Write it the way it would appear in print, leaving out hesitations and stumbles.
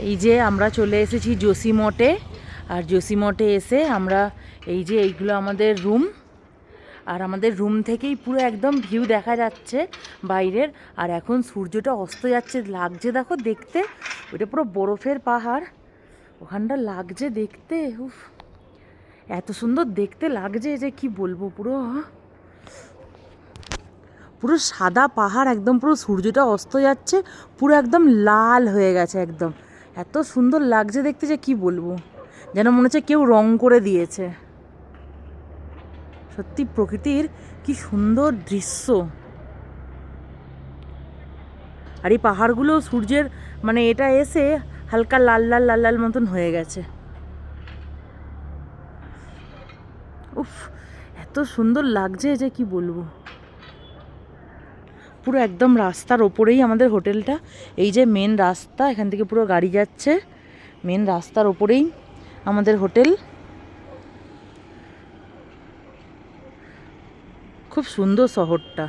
এই যে আমরা চলে এসেছি জসিমঠে। আর জসিমঠে এসে আমরা এই যে এইগুলো আমাদের রুম, আর আমাদের রুম থেকেই পুরো একদম ভিউ দেখা যাচ্ছে বাইরের। আর এখন সূর্যটা অস্ত যাচ্ছে, লাগছে দেখো দেখতে, ওইটা পুরো বরফের পাহাড়, ওখানটা লাগছে দেখতে। উফ, এত সুন্দর দেখতে লাগছে যে কি বলবো, পুরো পুরো সাদা পাহাড়, একদম পুরো সূর্যটা অস্ত যাচ্ছে, পুরো একদম লাল হয়ে গেছে একদম। এত সুন্দর লাগছে দেখতে যে কি বলবো, যেন মনে হচ্ছে কেউ রং করে দিয়েছে। সত্যি প্রকৃতির কি সুন্দর দৃশ্য। আর এই পাহাড়গুলো সূর্যের মানে এটা এসে হালকা লাল লাল লাল লাল মতন হয়ে গেছে। উফ, এত সুন্দর লাগছে যে কি বলবো। পুরো একদম রাস্তার ওপরেই আমাদের হোটেলটা। এই যে মেন রাস্তা, এখান থেকে পুরো গাড়ি যাচ্ছে, মেন রাস্তার ওপরেই আমাদের হোটেল। খুব সুন্দর শহরটা।